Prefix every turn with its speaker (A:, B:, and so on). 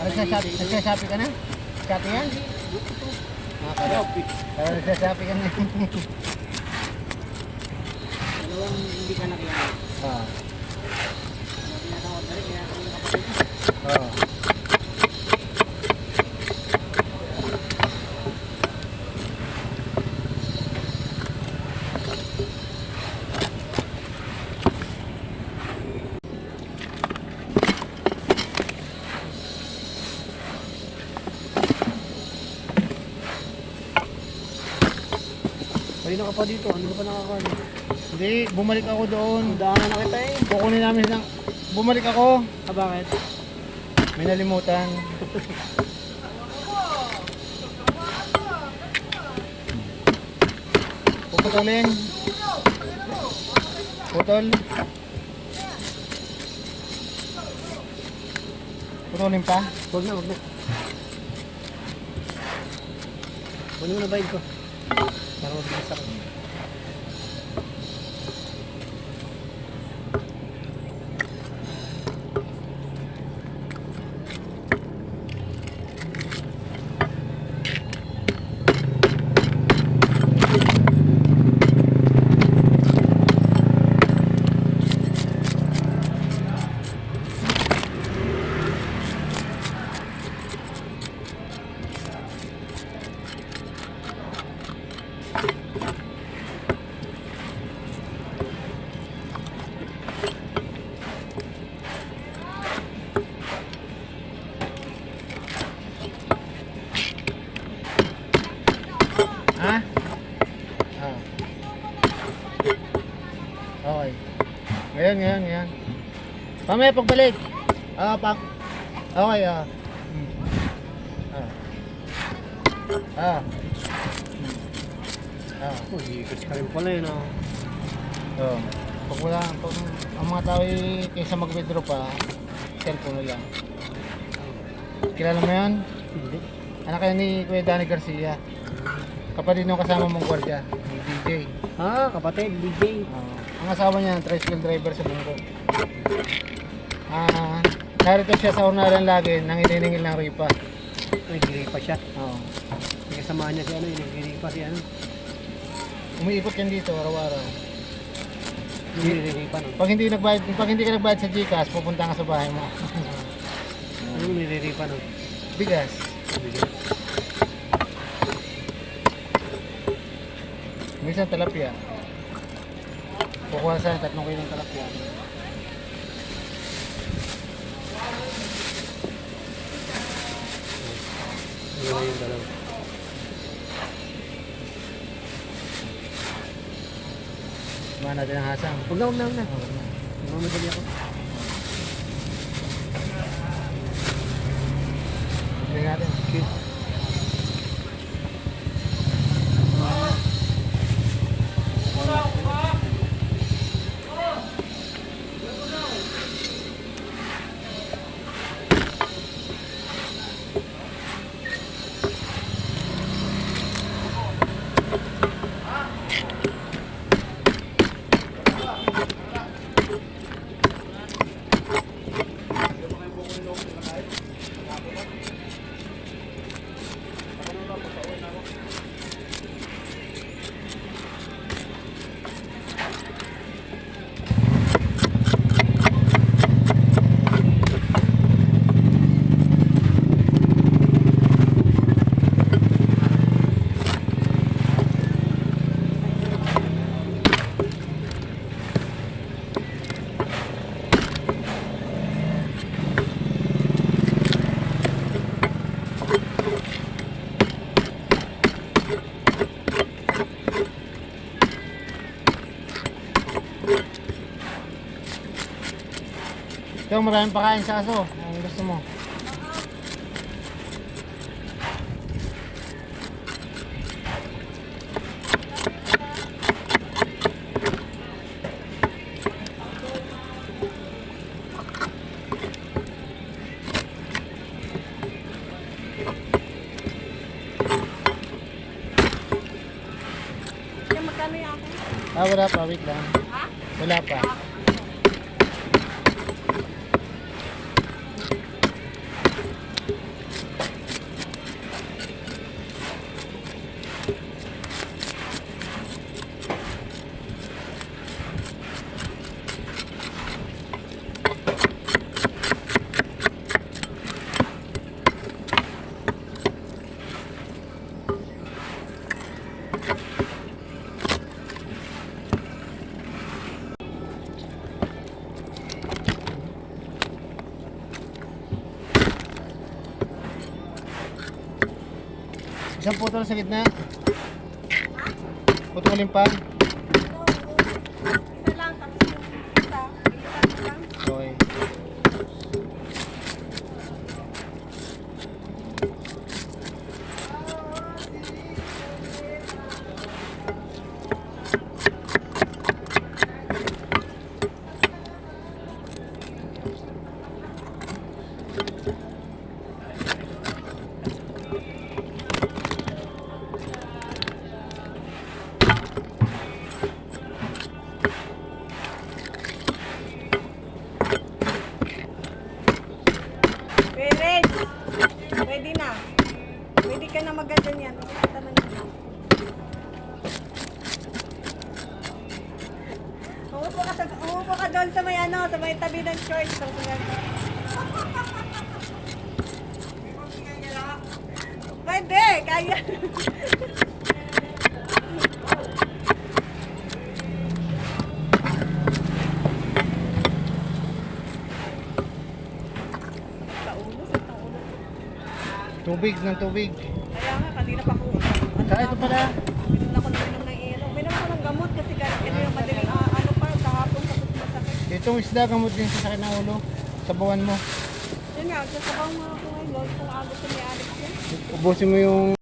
A: Nagsasapi ka na? Shopee yan? Kaya nagsasapi ka na.
B: Dalawang hindi ka nakilala.
A: Oo.
B: Pinaka-order, kaya kami nakapagod.
A: Oo.
B: Kanina ka pa dito, ano ka pa nakakaano?
A: Hindi, bumalik ako doon.
B: Daanan na kita eh.
A: Kukunin namin ng... Bumalik ako.
B: Ah, bakit?
A: May nalimutan. Puputulin. Putol. Putulin pa.
B: Huwag na, huwag na. Kunin mo na bayad ko. Para mabilis ako.
A: Ha? Ah. Okay. Ngayon. Mamaya pagbalik. Okay, Ah. Ah.
B: Oh, higit ka rin pala yun ah.
A: Oh. Pag ang mga tao kaysa mag-withdraw pa, cellphone lang. Kilala mo yan?
B: Hindi.
A: Anak kayo ni Kuya Danny Garcia. Kapatid nung kasama mong gwardiya, ni DJ.
B: Ah, kapatid, DJ.
A: Ang asawa niya, tricycle driver sa Bungko. Narito siya sa ornaran lagi, nangininingil ng ripa.
B: Nagiripa siya.
A: Oo.
B: May kasama niya si ano, yung nagiripa si ano.
A: Umiikot yan dito araw-araw.
B: Niliripa no?
A: Pag hindi ka nagbayad sa GCash, pupunta ka sa bahay mo.
B: Ano yung niliripa no?
A: Bigas. Minsan talapia. Kukuha sa 3 kilong talapia.
B: Ano na yung dalaw?
A: Samahan natin ang hasang.
B: Huwag na. Mamadali ako.
A: Tignan natin.
B: Okay.
A: Ikaw, maraming pakain sa aso. Ang gusto mo.
C: Magkano yung ako?
A: Wala pa. Wait lang.
C: Ha?
A: Wala pa. Isang putol sa gitna. Putulin pa.
C: Isa lang, tapos yung isa. Ilipat lang.
A: Okay.
C: Perez! Pwede na. Pwede ka na magaganyan. Ito na yun. Umupo ka doon sa may ano, sa may tabi ng church. Pwede, kaya. Sa ulo, sa ulo.
A: Tubig ng tubig.
C: Kaya nga, kanina pa ko.
A: Saka ito pala.
C: Minum ako ng ino. Minum ako ng gamot kasi ito yung madaling ano pa, kahapon tapos masakit.
A: Itong isda gamot din sa sakit ng ulo. Sabawan mo.
C: Yun nga, sasabaw mo ako ngayon kung gusto ni Alex yan.
A: Ubusin mo yung